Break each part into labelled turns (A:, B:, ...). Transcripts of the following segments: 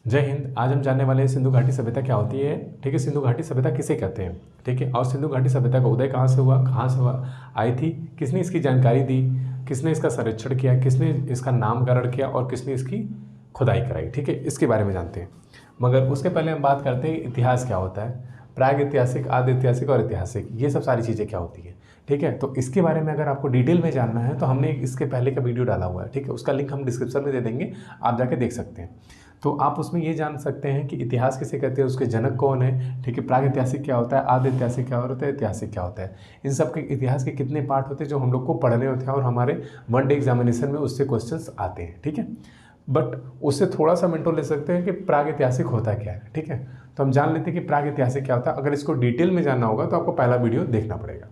A: जय हिंद। आज हम जानने वाले हैं सिंधु घाटी सभ्यता क्या होती है। ठीक है, सिंधु घाटी सभ्यता किसे कहते हैं। ठीक है, और सिंधु घाटी सभ्यता का उदय कहाँ से हुआ, आई थी, किसने इसकी जानकारी दी, किसने इसका सर्वेक्षण किया, किसने इसका नामकरण किया और किसने इसकी खुदाई कराई। ठीक है, इसके बारे में जानते हैं। मगर उसके पहले हम बात करते हैं इतिहास क्या होता है, प्राग ऐतिहासिक, आदि ऐतिहासिक और ऐतिहासिक, ये सब सारी चीज़ें क्या होती है। ठीक है, तो इसके बारे में अगर आपको डिटेल में जानना है तो हमने इसके पहले का वीडियो डाला हुआ है। ठीक है, उसका लिंक हम डिस्क्रिप्शन में दे देंगे, आप जाके देख सकते हैं। तो आप उसमें ये जान सकते हैं कि इतिहास किसे कहते हैं, उसके जनक कौन है। ठीक है, प्राग ऐतिहासिक क्या होता है, आदि ऐतिहासिक क्या होता है, ऐतिहासिक क्या होता है। इन सब के इतिहास के कितने पार्ट होते हैं जो हम लोग को पढ़ने होते हैं और हमारे वन डे एग्जामिनेशन में उससे क्वेश्चंस आते हैं। ठीक है, बट उससे थोड़ा सा मिनटों ले सकते हैं कि प्राग ऐतिहासिक होता क्या है। ठीक है, तो हम जान लेते हैं कि प्राग ऐतिहासिक क्या होता है। अगर इसको डिटेल में जानना होगा तो आपको पहला वीडियो देखना पड़ेगा।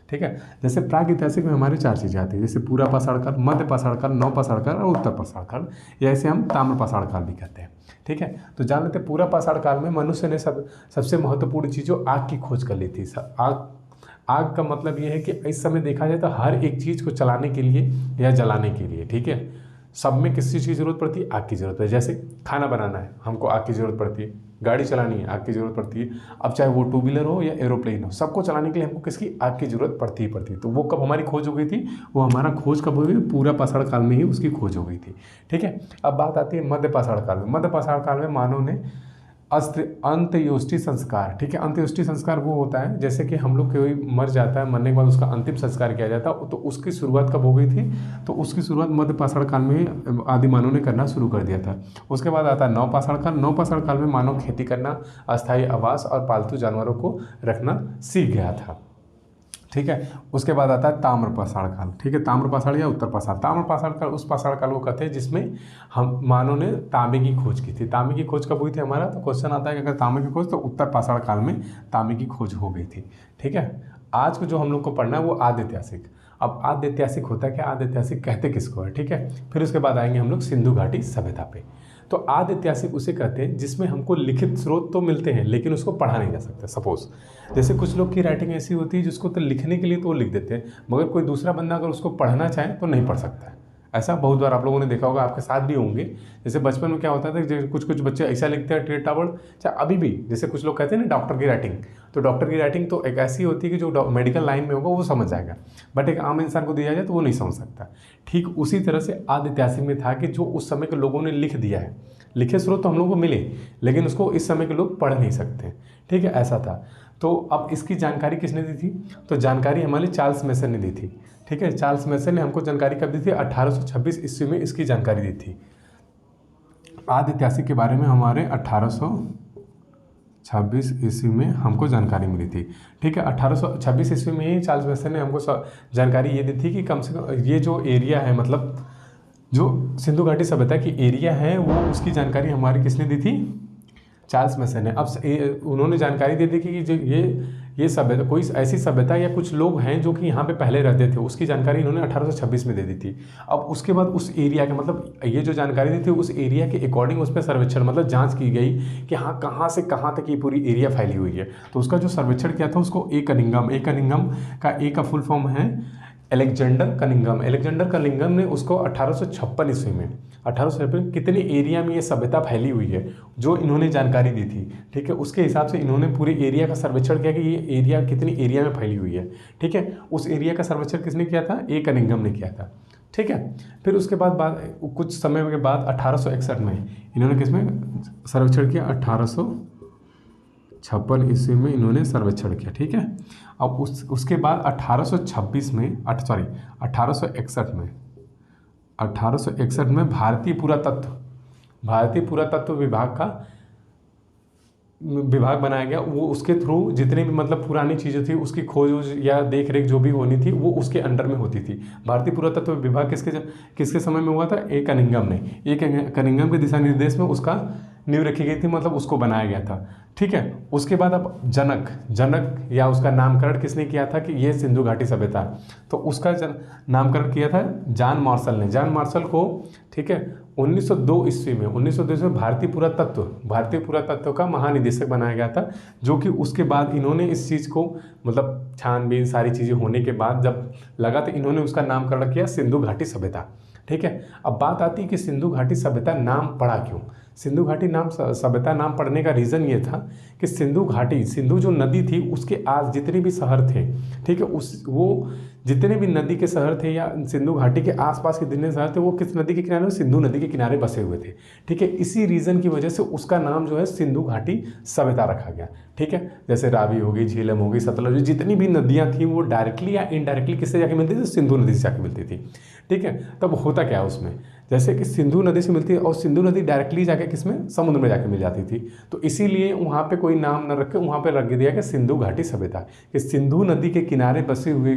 A: ठीक है, जैसे प्राग ऐतिहासिक में हमारे 4 चीज़ें आती है, जैसे पूरा पाषाण काल, मध्य पाषाण काल, नव पाषाण काल और उत्तर पाषाण काल, या इसे हम ताम्र पाषाण काल भी कहते हैं। ठीक है, तो जान लेते हैं पूरा पाषाण काल में मनुष्य ने सबसे महत्वपूर्ण चीज़ जो आग की खोज कर ली थी। आग का मतलब ये है कि इस समय देखा जाए तो हर एक चीज़ को चलाने के लिए या जलाने के लिए, ठीक है, सब में किस चीज़ की ज़रूरत पड़ती है, आग की ज़रूरत है। जैसे खाना बनाना है, हमको आग की ज़रूरत पड़ती है, गाड़ी चलानी है, आग की ज़रूरत पड़ती है। अब चाहे वो टू व्हीलर हो या एरोप्लेन हो, सबको चलाने के लिए हमको किसकी, आग की ज़रूरत पड़ती ही पड़ती है। तो वो कब हमारी खोज हो गई थी, वो हमारा खोज कब हो गई, पूरा पाषाण काल में ही उसकी खोज हो गई थी। ठीक है, अब बात आती है मध्य पाषाण काल में। मध्य पाषाण काल में मानव ने अंत्येष्टि संस्कार, ठीक है, अंत्येष्टि संस्कार वो होता है जैसे कि हम लोग कोई मर जाता है, मरने के बाद उसका अंतिम संस्कार किया जाता है, तो उसकी शुरुआत कब हो गई थी, तो उसकी शुरुआत मध्य पाषाण काल में आदि मानव ने करना शुरू कर दिया था। उसके बाद आता है नव पाषाण काल। नव पाषाण काल में मानव खेती करना, अस्थायी आवास और पालतू जानवरों को रखना सीख गया था। ठीक है, उसके बाद आता है ताम्र पाषाण काल। ठीक है, ताम्र पाषाण या उत्तर पाषाण। ताम्र पाषाण काल उस पाषाण काल को कहते हैं जिसमें हम मानव ने तांबे की खोज की थी। तांबे की खोज कब हुई थी हमारा, तो क्वेश्चन आता है कि अगर तांबे की खोज, तो उत्तर पाषाण काल में तांबे की खोज हो गई थी। ठीक है, आज को जो हम लोग को पढ़ना है वो आदि ऐतिहासिक। अब आदि ऐतिहासिक होता है क्या, आदि ऐतिहासिक कहते किसको है। ठीक है, फिर उसके बाद आएंगे हम लोग सिंधु घाटी सभ्यता पे। तो आदि ऐतिहासिक उसे कहते हैं जिसमें हमको लिखित स्रोत तो मिलते हैं लेकिन उसको पढ़ा नहीं जा सकता। सपोज जैसे कुछ लोग की राइटिंग ऐसी होती है जिसको तो लिखने के लिए तो वो लिख देते हैं, मगर कोई दूसरा बंदा अगर उसको पढ़ना चाहे तो नहीं पढ़ सकता है। ऐसा बहुत बार आप लोगों ने देखा होगा, आपके साथ भी होंगे। जैसे बचपन में क्या होता था, जैसे कुछ बच्चे ऐसा लिखते हैं टेढ़ टावड़, चाहे अभी भी जैसे कुछ लोग कहते हैं ना डॉक्टर की राइटिंग, तो डॉक्टर की राइटिंग तो एक ऐसी होती है कि जो मेडिकल लाइन में होगा वो समझ जाएगा, बट एक आम इंसान को दिया जाए तो वो नहीं समझ सकता। ठीक उसी तरह से आदि ऐतिहासिक में था कि जो उस समय के लोगों ने लिख दिया है, लिखे स्रोत तो हम लोग को मिले लेकिन उसको इस समय के लोग पढ़ नहीं सकते। ठीक है, ऐसा था। तो अब इसकी जानकारी किसने दी थी, तो जानकारी हमारे चार्ल्स मैसन ने दी थी। ठीक है, चार्ल्स मैसन ने हमको जानकारी कब दी थी, 1826 ईस्वी में इसकी जानकारी दी थी। आदि ऐतिहासिक के बारे में हमारे 1826 ईस्वी में हमको जानकारी मिली थी। ठीक है, 1826 ईस्वी में ही चार्ल्स मैसन ने हमको जानकारी ये दी थी कि कम से कम ये जो एरिया है, मतलब जो सिंधु घाटी सभ्यता की एरिया है, वो उसकी जानकारी हमारी किसने दी थी, चार्ल्स मैसन ने। अब उन्होंने जानकारी दे दी कि जो ये सभ्यता, कोई ऐसी सभ्यता या कुछ लोग हैं जो कि यहाँ पे पहले रहते थे, उसकी जानकारी इन्होंने 1826 में दे दी थी। अब उसके बाद उस एरिया के, मतलब ये जो जानकारी दी थी उस एरिया के अकॉर्डिंग उस पर सर्वेक्षण, मतलब जांच की गई कि हाँ कहाँ से कहाँ तक ये पूरी एरिया फैली हुई है। तो उसका जो सर्वेक्षण किया था उसको ए कनिंघम का फुल फॉर्म है अलेक्जेंडर कनिंघम ने उसको 1856 ईस्वी में, 1856 कितने एरिया में ये सभ्यता फैली हुई है जो इन्होंने जानकारी दी थी। ठीक है, उसके हिसाब से इन्होंने पूरे एरिया का सर्वेक्षण किया कि ये एरिया कितनी एरिया में फैली हुई है। ठीक है, उस एरिया का सर्वेक्षण किसने किया था, ए कनिंघम ने किया था। ठीक है, फिर उसके बाद कुछ समय के बाद 1861 में इन्होंने किसमें सर्वेक्षण किया, 1856 ईस्वी में इन्होंने सर्वेक्षण किया। ठीक है, अब उसके बाद 1861 में भारतीय पुरातत्व विभाग बनाया गया। वो उसके थ्रू जितने भी मतलब पुरानी चीज़ें थी उसकी खोज या देख रेख जो भी होनी थी वो उसके अंडर में होती थी। भारतीय पुरातत्व विभाग किसके समय में हुआ था, ए कनिंघम के दिशा निर्देश में उसका नींव रखी गई थी, मतलब उसको बनाया गया था। ठीक है, उसके बाद अब जनक या उसका नामकरण किसने किया था कि ये सिंधु घाटी सभ्यता, तो उसका नामकरण किया था जॉन मार्शल को। ठीक है, 1902 ईस्वी में भारतीय पुरातत्व का महानिदेशक बनाया गया था, जो कि उसके बाद इन्होंने इस चीज़ को मतलब छानबीन सारी चीज़ें होने के बाद जब लगा तो इन्होंने उसका नामकरण किया सिंधु घाटी सभ्यता। ठीक है, अब बात आती है कि सिंधु घाटी सभ्यता नाम पड़ा क्यों। सिंधु घाटी नाम सभ्यता नाम पड़ने का रीज़न ये था कि सिंधु घाटी, सिंधु जो नदी थी उसके आस जितने भी शहर थे, ठीक है, वो जितने भी नदी के शहर थे या सिंधु घाटी के आसपास के जितने शहर थे वो किस नदी के किनारे, सिंधु नदी के किनारे बसे हुए थे, ठीक है। इसी रीज़न की वजह से उसका नाम जो है सिंधु घाटी सभ्यता रखा गया, ठीक है। जैसे रावी हो गई, झेलम हो गई, सतलज, जितनी भी नदियाँ थी वो डायरेक्टली या इनडायरेक्टली किससे जाके मिलती थी, सिंधु नदी से जाके मिलती थी, ठीक है। तब होता क्या है उसमें, जैसे कि सिंधु नदी से मिलती है और सिंधु नदी डायरेक्टली जाके किसमें, समुद्र में जाके मिल जाती थी, तो इसीलिए वहाँ पे कोई नाम न रख के वहाँ पे रख दिया कि सिंधु घाटी सभ्यता, कि सिंधु नदी के किनारे बसे हुए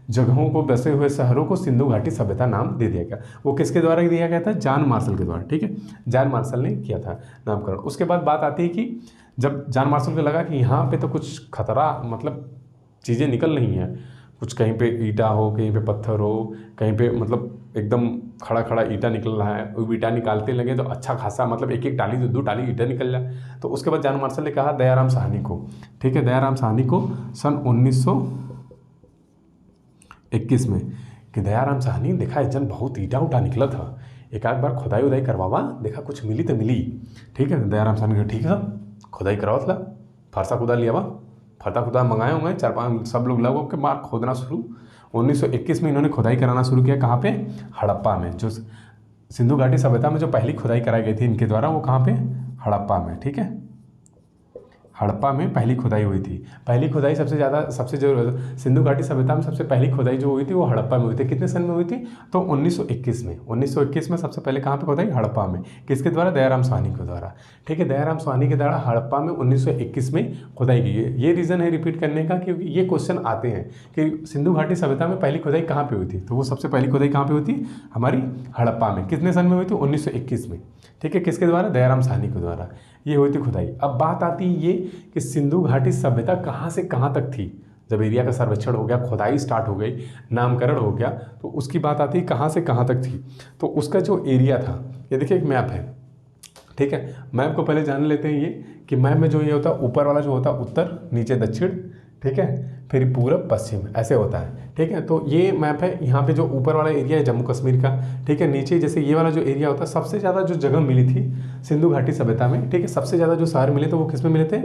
A: जगहों को, बसे हुए शहरों को सिंधु घाटी सभ्यता नाम दे दिया गया। वो किसके द्वारा दिया गया था, जॉन मार्शल के द्वारा, ठीक है, जॉन मार्शल ने किया था नामकरण। उसके बाद बात आती है कि जब जॉन मार्शल को लगा कि यहाँ पे तो कुछ खतरा, मतलब चीज़ें निकल रही हैं, कुछ कहीं पे ईंटा हो, कहीं पे पत्थर हो, कहीं पे मतलब एकदम खड़ा खड़ा ईंटा निकल रहा है, वो ईंटा निकालते लगे तो अच्छा खासा, मतलब एक एक टाली, दो दो टाली ईंटा निकल जाए। तो उसके बाद जॉन मार्शल ने कहा दयाराम साहनी को, ठीक है, दयाराम साहनी को सन 1921 में, कि दयाराम साहनी देखा जन बहुत ईंटा उटा निकला था, एक आध बार खुदाई उदाई करवावा, देखा कुछ मिली तो मिली, ठीक है। दयाराम साहनी का ठीक है, खुदाई करवा था, फारसा खुदा लिया वा, फरता खुदा मंगाए होंगे, 4-5 सब लोग लगों के मार खोदना शुरू। 1921 में इन्होंने खुदाई कराना शुरू किया, कहाँ पे, हड़प्पा में। जो सिंधु घाटी सभ्यता में जो पहली खुदाई कराई गई थी इनके द्वारा, वो कहाँ पे, हड़प्पा में, ठीक है, हड़प्पा में पहली खुदाई हुई थी। पहली खुदाई सबसे जो सिंधु घाटी सभ्यता में सबसे पहली खुदाई जो हुई थी वो हड़प्पा में हुई थी। कितने सन में हुई थी, तो 1921 में। 1921 में सबसे पहले कहाँ पे खुदाई, हड़प्पा में। किसके द्वारा, दयाराम साहनी के द्वारा, ठीक है, दयाराम साहनी के द्वारा हड़प्पा में 1921 में खुदाई की है। ये रीज़न है रिपीट करने का, क्योंकि ये क्वेश्चन आते हैं कि सिंधु घाटी सभ्यता में पहली खुदाई कहाँ पर हुई थी, तो वो सबसे पहली खुदाई कहाँ पर हुई थी, हमारी हड़प्पा में। कितने सन में हुई थी, 1921 में, ठीक है। किसके द्वारा, दयाराम साहनी के द्वारा ये हुई थी खुदाई। अब बात आती है ये कि सिंधु घाटी सभ्यता कहाँ से कहाँ तक थी। जब एरिया का सर्वेक्षण हो गया, खुदाई स्टार्ट हो गई, नामकरण हो गया, तो उसकी बात आती है कहाँ से कहाँ तक थी। तो उसका जो एरिया था, ये देखिए एक मैप है, ठीक है। मैप को पहले जान लेते हैं ये कि मैप में जो ये होता है, ऊपर वाला जो होता है उत्तर, नीचे दक्षिण, ठीक है, फिर पूरब पश्चिम, ऐसे होता है, ठीक है। तो ये मैप है, यहाँ पे जो ऊपर वाला एरिया है जम्मू कश्मीर का, ठीक है। नीचे जैसे ये वाला जो एरिया होता है, सबसे ज़्यादा जो जगह मिली थी सिंधु घाटी सभ्यता में, ठीक है, सबसे ज़्यादा जो शहर मिले थे वो किस में मिले थे,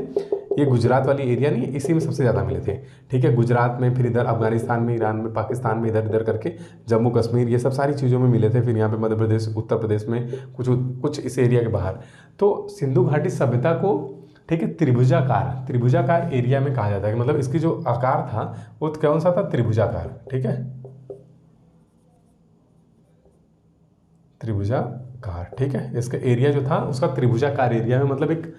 A: ये गुजरात वाली एरिया नहीं, इसी में सबसे ज़्यादा मिले थे, ठीक है। गुजरात में, फिर इधर अफगानिस्तान में, ईरान में, पाकिस्तान में, इधर इधर करके जम्मू कश्मीर, ये सब सारी चीज़ों में मिले थे। फिर यहाँ पे मध्य प्रदेश, उत्तर प्रदेश में कुछ इस एरिया के बाहर। तो सिंधु घाटी सभ्यता को, ठीक है, त्रिभुजाकार एरिया में कहा जाता है, मतलब इसकी जो आकार था वो कौन सा था, त्रिभुजाकार, ठीक है, त्रिभुजाकार, ठीक है। इसका एरिया जो था उसका त्रिभुजाकार एरिया में, मतलब एक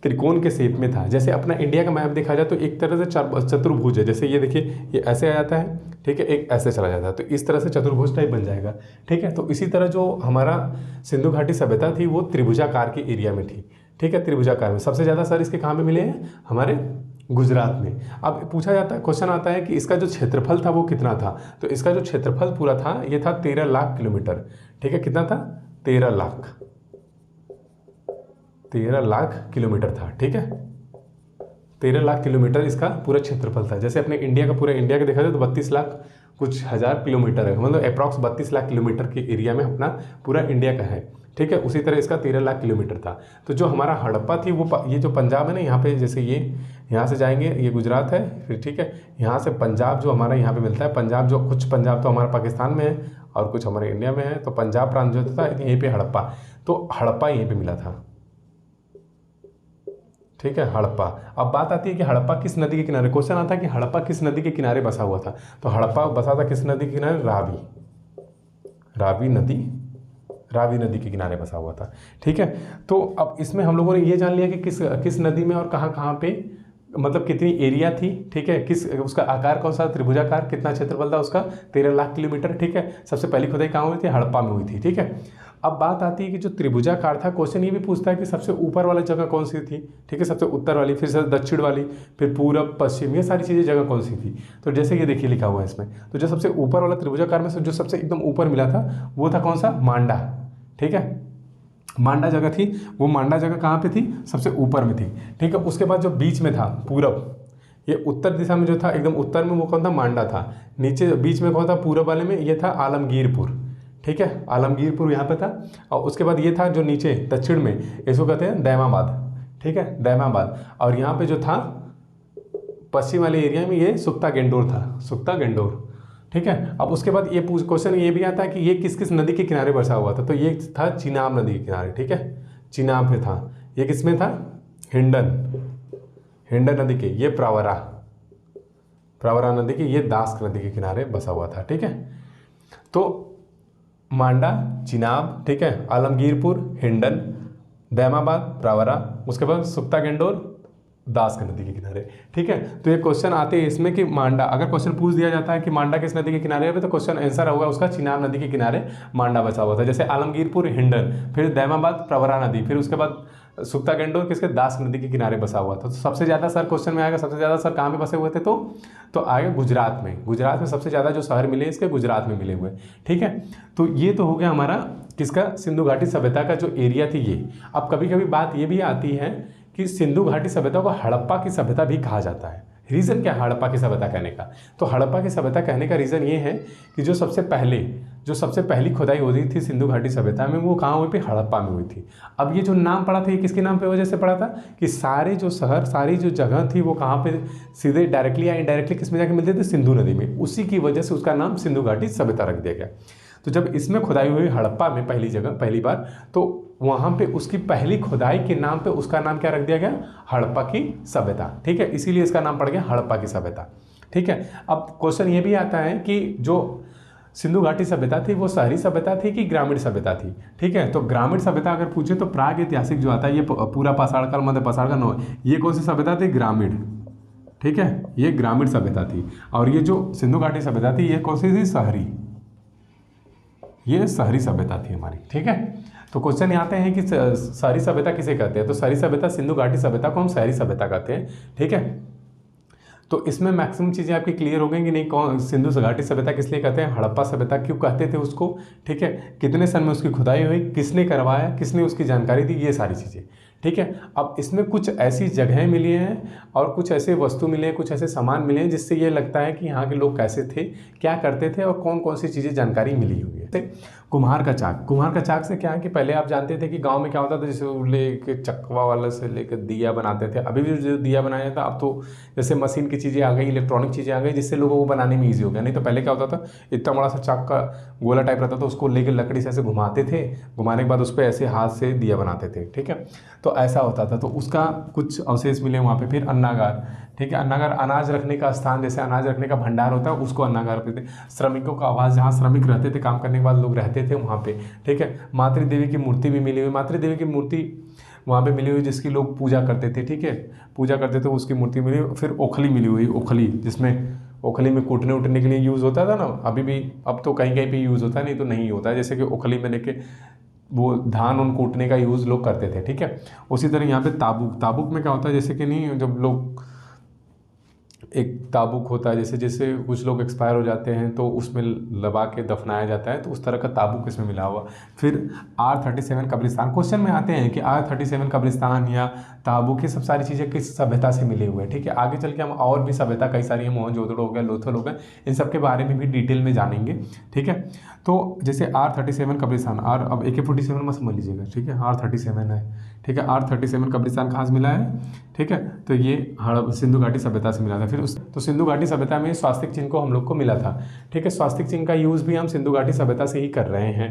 A: त्रिकोण के शेप में था। जैसे अपना इंडिया का मैप देखा जाए तो एक तरह से चतुर्भुज है, जैसे ये देखिए, ये ऐसे आ जाता है, ठीक है, एक ऐसे चला जाता है, तो इस तरह से चतुर्भुज टाइप बन जाएगा, ठीक है। तो इसी तरह जो हमारा सिंधु घाटी सभ्यता थी वो त्रिभुजाकार के एरिया में थी, ठीक है, त्रिभुजाकार में। सबसे ज़्यादा सर इसके कहाँ पे मिले हैं, हमारे गुजरात में। अब पूछा जाता है, क्वेश्चन आता है कि इसका जो क्षेत्रफल था वो कितना था, तो इसका जो क्षेत्रफल पूरा था ये था 13 लाख किलोमीटर, ठीक है। कितना था, 13 लाख किलोमीटर था, ठीक है, 13 लाख किलोमीटर इसका पूरा क्षेत्रफल था। जैसे अपने इंडिया का, पूरा इंडिया का देखा जाए तो 32 लाख कुछ हज़ार किलोमीटर है, मतलब अप्रॉक्स 32 लाख किलोमीटर के एरिया में अपना पूरा इंडिया का है, ठीक है। उसी तरह इसका 13 लाख किलोमीटर था। तो जो हमारा हड़प्पा थी वो, ये जो पंजाब है ना, यहाँ पे जैसे ये यहाँ से जाएंगे, ये गुजरात है, फिर ठीक है, यहाँ से पंजाब जो हमारा यहाँ पे मिलता है, पंजाब जो कुछ पंजाब तो हमारा पाकिस्तान में है और कुछ हमारे इंडिया में है, तो पंजाब प्रांत जो था यहीं पे हड़प्पा, तो हड़प्पा यहीं पे मिला था, ठीक है, हड़प्पा। अब बात आती है कि हड़प्पा किस नदी के किनारे, क्वेश्चन आता है कि हड़प्पा किस नदी के किनारे बसा हुआ था, तो हड़प्पा बसा था किस नदी के किनारे, रावी नदी के किनारे बसा हुआ था, ठीक है। तो अब इसमें हम लोगों ने ये जान लिया कि किस नदी में और कहाँ पे, मतलब कितनी एरिया थी, ठीक है, उसका आकार कौन सा, त्रिभुजाकार, कितना क्षेत्रफल था उसका, 13 लाख किलोमीटर, ठीक है। सबसे पहली खुदाई कहाँ हुई थी, हड़प्पा में हुई थी, ठीक है। अब बात आती है कि जो त्रिभुजाकार था, क्वेश्चन ये भी पूछता है कि सबसे ऊपर वाली जगह कौन सी थी, ठीक है, सबसे उत्तर वाली, फिर सबसे दक्षिण वाली, फिर पूरब पश्चिम, ये सारी चीज़ें जगह कौन सी थी। तो जैसे ये देखिए लिखा हुआ है इसमें, तो जो सबसे ऊपर वाला त्रिभुजाकार में से जो सबसे एकदम ऊपर मिला था वो था कौन सा, मांडा, ठीक है, मांडा जगह थी, वो मांडा जगह कहाँ पे थी, सबसे ऊपर में थी, ठीक है। उसके बाद जो बीच में था पूरब, ये उत्तर दिशा में जो था एकदम उत्तर में, वो कौन था, मांडा था। नीचे बीच में कौन था, पूरब वाले में ये था आलमगीरपुर, ठीक है, आलमगीरपुर यहाँ पे था। और उसके बाद ये था जो नीचे दक्षिण में, इसको कहते हैं दैमाबाद, ठीक है, दैमाबाद। और यहाँ पे जो था पश्चिम वाले एरिया में ये सुक्ता गेंडोर था, सुक्ता गेंडोर, ठीक है। अब उसके बाद ये क्वेश्चन ये भी आता है कि ये किस किस नदी के किनारे बसा हुआ था, तो ये था चिनाब नदी के किनारे, ठीक है, चिनाब पे था। ये किसमें था, हिंडन, हिंडन नदी के, ये प्रवरा, प्रवरा नदी के, ये दास नदी के किनारे बसा हुआ था, ठीक है। तो मांडा, चिनाब, ठीक है, आलमगीरपुर, हिंडन, दैमाबाद, प्रवरा, उसके बाद सुक्ता गेंडोर, दास नदी के किनारे, ठीक है। तो ये क्वेश्चन आते हैं इसमें कि मांडा, अगर क्वेश्चन पूछ दिया जाता है कि मांडा किस नदी के किनारे है, तो क्वेश्चन आंसर होगा उसका चिनाब नदी के किनारे मांडा बसा हुआ था। जैसे आलमगीरपुर, हिंडन, फिर दैमाबाद, प्रवरा नदी, फिर उसके बाद सुक्ता गेंडोर किसके, दास नदी के किनारे बसा हुआ था। तो सबसे ज़्यादा सर क्वेश्चन में आएगा, सबसे ज़्यादा सर कहाँ पे बसे हुए थे, तो आएगा गुजरात में। गुजरात में सबसे ज़्यादा जो शहर मिले इसके गुजरात में मिले हुए, ठीक है। तो ये तो हो गया हमारा किसका, सिंधु घाटी सभ्यता का जो एरिया थी ये। अब कभी कभी बात ये भी आती है कि सिंधु घाटी सभ्यता को हड़प्पा की सभ्यता भी कहा जाता है। रीज़न क्या है हड़प्पा की सभ्यता कहने का, तो हड़प्पा की सभ्यता कहने का रीज़न ये है कि जो सबसे पहली खुदाई हो रही थी सिंधु घाटी सभ्यता में, वो कहाँ हुई थी, हड़प्पा में हुई थी। अब ये जो नाम पड़ा था ये किसके नाम पे वजह से पड़ा था कि सारे जो शहर, सारी जो जगह थी वो कहाँ पे सीधे डायरेक्टली या इनडायरेक्टली किस में जाके मिलते थे, सिंधु नदी में। उसी की वजह से उसका नाम सिंधु घाटी सभ्यता रख दिया गया। तो जब इसमें खुदाई हुई हड़प्पा में पहली बार, तो वहाँ पे उसकी पहली खुदाई के नाम पे उसका नाम क्या रख दिया गया, हड़प्पा की सभ्यता, ठीक है। इसीलिए इसका नाम पड़ गया हड़प्पा की सभ्यता, ठीक है। अब क्वेश्चन ये भी आता है कि जो सिंधु घाटी सभ्यता थी वो शहरी सभ्यता थी कि ग्रामीण सभ्यता थी, ठीक है। तो ग्रामीण सभ्यता अगर पूछे तो प्राग ऐतिहासिक जो आता है, ये पूरा पाषाण काल, मध्य पाषाण काल, नौ, ये कौन सी सभ्यता थी, ग्रामीण, ठीक है, ये ग्रामीण सभ्यता थी। और ये जो सिंधु घाटी सभ्यता थी ये कौन सी थी, शहरी, ये शहरी सभ्यता थी हमारी, ठीक है। तो क्वेश्चन यहाँ आते हैं कि शहरी सभ्यता किसे कहते हैं, तो शहरी सभ्यता, सिंधु घाटी सभ्यता को हम शहरी सभ्यता कहते हैं, ठीक है। तो इसमें मैक्सिमम चीज़ें आपकी क्लियर हो गई कि नहीं, कौन सिंधु घाटी सभ्यता किस लिए कहते हैं, हड़प्पा सभ्यता क्यों कहते थे उसको, ठीक है, कितने सन में उसकी खुदाई हुई, किसने करवाया, किसने उसकी जानकारी दी, ये सारी चीज़ें, ठीक है। अब इसमें कुछ ऐसी जगहें मिली हैं और कुछ ऐसे वस्तु मिले हैं, कुछ ऐसे सामान मिले हैं जिससे ये लगता है कि यहाँ के लोग कैसे थे, क्या करते थे और कौन कौन सी चीज़ें जानकारी मिली हुई है। कुम्हार का चाक, कुम्हार का चाक से क्या है कि पहले आप जानते थे कि गांव में क्या होता था, जैसे लेके चकवा वाला से लेकर दिया बनाते थे। अभी भी जो दिया बनाया था, अब तो जैसे मशीन की चीज़ें आ गई, इलेक्ट्रॉनिक चीज़ें आ गई, जिससे लोगों को बनाने में ईजी हो गया। नहीं तो पहले क्या होता था, इतना बड़ा सा चाक का गोला टाइप रहता था, उसको लेकर लकड़ी से ऐसे घुमाते थे, घुमाने के बाद उस पर ऐसे हाथ से दिया बनाते थे, ठीक है। तो ऐसा होता था, तो उसका कुछ अवशेष मिले वहाँ पे। फिर अन्नागार, ठीक है, अन्नागार अनाज रखने का स्थान, जैसे अनाज रखने का भंडार होता है उसको अन्नागार कहते थे। श्रमिकों का आवास, जहाँ श्रमिक रहते थे, काम करने के बाद लोग रहते थे वहाँ पे, ठीक है। मातृ देवी की मूर्ति भी मिली हुई, मातृ देवी की मूर्ति वहाँ पे मिली हुई जिसकी लोग पूजा करते थे, ठीक है, पूजा करते थे, उसकी मूर्ति मिली। फिर ओखली मिली हुई, ओखली, जिसमें ओखली में कूटने उटने के लिए यूज़ होता था ना, अभी भी, अब तो कहीं कहीं पे यूज़ होता है, नहीं तो नहीं होता है। जैसे कि ओखली में लेके वो धान उन कूटने का यूज़ लोग करते थे, ठीक है। उसी तरह यहाँ पे ताबूक, ताबूक में क्या होता है, जैसे कि नहीं, जब लोग एक ताबूक होता है, जैसे कुछ लोग एक्सपायर हो जाते हैं तो उसमें लबा के दफनाया जाता है, तो उस तरह का ताबूक इसमें मिला हुआ। फिर R37 कब्रिस्तान, क्वेश्चन में आते हैं कि R37 कब्रिस्तान या ताबूक, ये सब सारी चीज़ें किस सभ्यता से मिले हुए हैं, ठीक है। आगे चल के हम और भी सभ्यता कई सारी, मोहनजोदड़ो हो गया, लोथल हो गया, इन सब के बारे में भी डिटेल में जानेंगे, ठीक है। तो जैसे R37 कब्रिस्तान, अब AK-47 में समझ लीजिएगा, ठीक है, R37 है, ठीक है। R37 कब्रिस्तान कहाँ से मिला है, ठीक है, तो ये सिंधु घाटी सभ्यता से मिला था। फिर तो सिंधु घाटी सभ्यता में स्वास्तिक चिन्ह को हम लोग को मिला था, ठीक है। स्वास्तिक चिन्ह का यूज़ भी हम सिंधु घाटी सभ्यता से ही कर रहे हैं।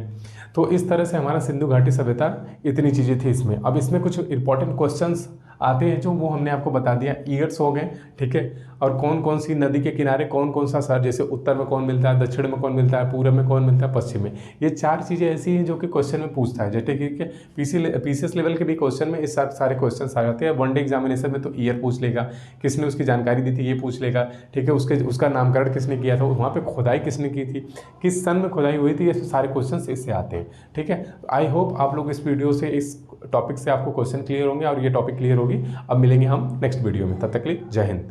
A: तो इस तरह से हमारा सिंधु घाटी सभ्यता, इतनी चीज़ें थी इसमें। अब इसमें कुछ इंपॉर्टेंट क्वेश्चंस आते हैं जो वो हमने आपको बता दिया, ईयर्स हो गए, ठीक है, और कौन कौन सी नदी के किनारे कौन कौन सा शहर, जैसे उत्तर में कौन मिलता है, दक्षिण में कौन मिलता है, पूर्व में कौन मिलता है, पश्चिम में। ये चार चीज़ें ऐसी हैं जो कि क्वेश्चन में पूछता है, जैसे कि PCS लेवल के भी क्वेश्चन में इस सारे क्वेश्चन आ जाते हैं। वनडे एग्जामिनेशन में तो ईयर पूछ लेगा, किसने उसकी जानकारी दी थी ये पूछ लेगा, ठीक है, उसका नामकरण किसने किया था, वहाँ पर खुदाई किसने की थी, किस सन में खुदाई हुई थी, ये सारे क्वेश्चन इससे आते हैं, ठीक है। आई होप आप लोग इस वीडियो से, इस टॉपिक से आपको क्वेश्चन क्लियर होंगे और ये टॉपिक क्लियर होगी। अब मिलेंगे हम नेक्स्ट वीडियो में, तब तक के लिए जय हिंद।